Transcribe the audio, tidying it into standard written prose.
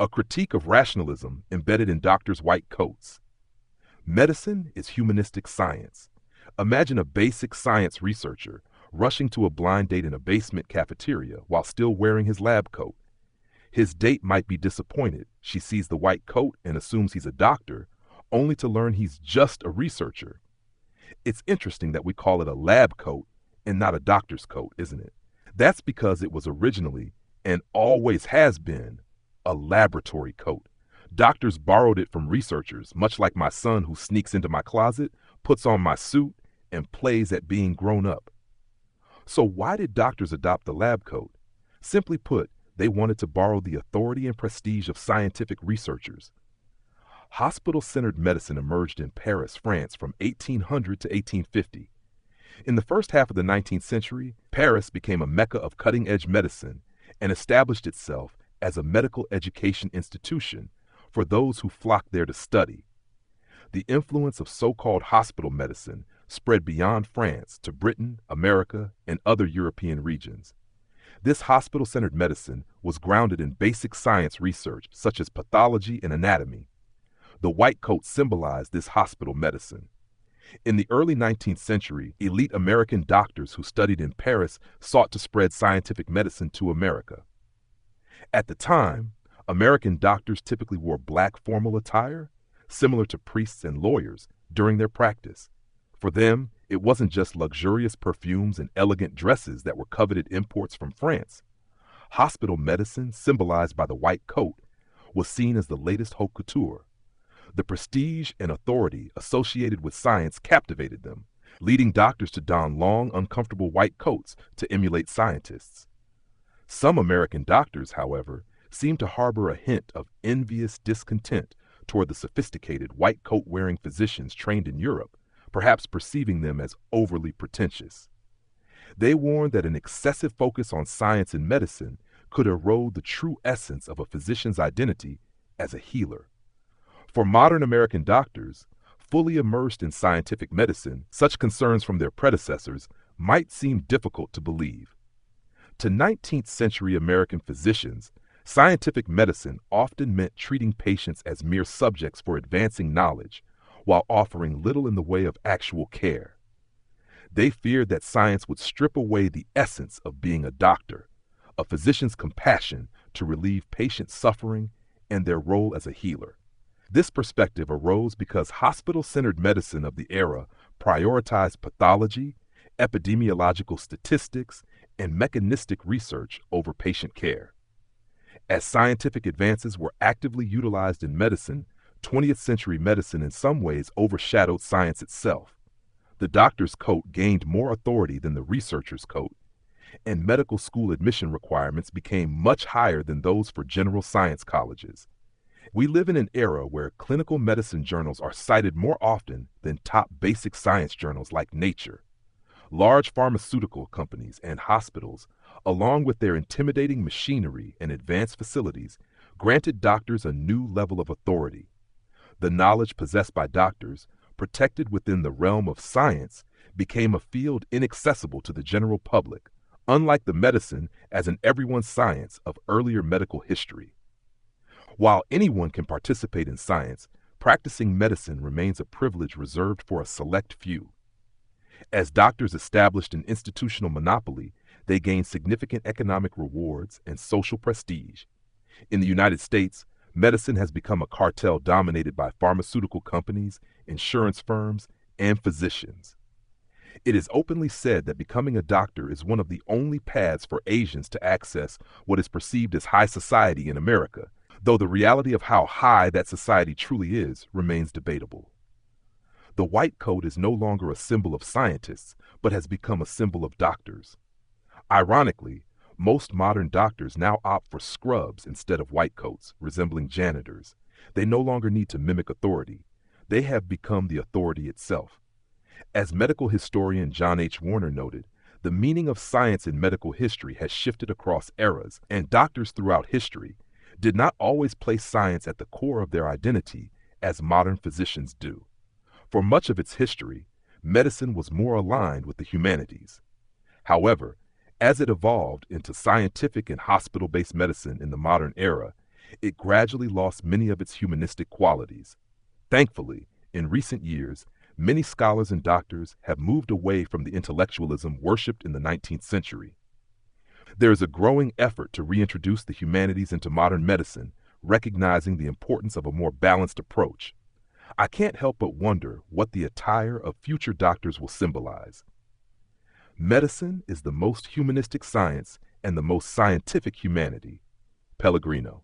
a critique of rationalism embedded in doctors' white coats. Medicine is humanistic science. Imagine a basic science researcher rushing to a blind date in a basement cafeteria while still wearing his lab coat. His date might be disappointed. She sees the white coat and assumes he's a doctor, only to learn he's just a researcher. It's interesting that we call it a lab coat and not a doctor's coat, isn't it? That's because it was originally, and always has been, a laboratory coat. Doctors borrowed it from researchers, much like my son who sneaks into my closet, puts on my suit, and plays at being grown up. So why did doctors adopt the lab coat? Simply put, they wanted to borrow the authority and prestige of scientific researchers. Hospital-centered medicine emerged in Paris, France from 1800 to 1850. In the first half of the 19th century, Paris became a mecca of cutting-edge medicine and established itself as a medical education institution for those who flocked there to study. The influence of so-called hospital medicine spread beyond France to Britain, America, and other European regions. This hospital-centered medicine was grounded in basic science research such as pathology and anatomy. The white coat symbolized this hospital medicine. In the early 19th century, elite American doctors who studied in Paris sought to spread scientific medicine to America. At the time, American doctors typically wore black formal attire, similar to priests and lawyers, during their practice. For them, it wasn't just luxurious perfumes and elegant dresses that were coveted imports from France. Hospital medicine, symbolized by the white coat, was seen as the latest haute couture. The prestige and authority associated with science captivated them, leading doctors to don long, uncomfortable white coats to emulate scientists. Some American doctors, however, seemed to harbor a hint of envious discontent toward the sophisticated white coat-wearing physicians trained in Europe, perhaps perceiving them as overly pretentious. They warned that an excessive focus on science and medicine could erode the true essence of a physician's identity as a healer. For modern American doctors, fully immersed in scientific medicine, such concerns from their predecessors might seem difficult to believe. To 19th century American physicians, scientific medicine often meant treating patients as mere subjects for advancing knowledge, while offering little in the way of actual care. They feared that science would strip away the essence of being a doctor, a physician's compassion to relieve patient suffering, and their role as a healer. This perspective arose because hospital-centered medicine of the era prioritized pathology, epidemiological statistics, and mechanistic research over patient care. As scientific advances were actively utilized in medicine, 20th century medicine in some ways overshadowed science itself. The doctor's coat gained more authority than the researcher's coat, and medical school admission requirements became much higher than those for general science colleges. We live in an era where clinical medicine journals are cited more often than top basic science journals like Nature. Large pharmaceutical companies and hospitals, along with their intimidating machinery and advanced facilities, granted doctors a new level of authority. The knowledge possessed by doctors, protected within the realm of science, became a field inaccessible to the general public, unlike the medicine as an everyone science of earlier medical history. While anyone can participate in science, practicing medicine remains a privilege reserved for a select few. As doctors established an institutional monopoly, they gained significant economic rewards and social prestige. In the United States, medicine has become a cartel dominated by pharmaceutical companies, insurance firms, and physicians. It is openly said that becoming a doctor is one of the only paths for Asians to access what is perceived as high society in America, though the reality of how high that society truly is remains debatable. The white coat is no longer a symbol of scientists, but has become a symbol of doctors. Ironically, most modern doctors now opt for scrubs instead of white coats, resembling janitors. They no longer need to mimic authority. They have become the authority itself. As medical historian John H. Warner noted, the meaning of science in medical history has shifted across eras, and doctors throughout history did not always place science at the core of their identity as modern physicians do. For much of its history, medicine was more aligned with the humanities. However, as it evolved into scientific and hospital-based medicine in the modern era, it gradually lost many of its humanistic qualities. Thankfully, in recent years, many scholars and doctors have moved away from the intellectualism worshipped in the 19th century. There is a growing effort to reintroduce the humanities into modern medicine, recognizing the importance of a more balanced approach. I can't help but wonder what the attire of future doctors will symbolize. Medicine is the most humanistic science and the most scientific humanity. Pellegrino.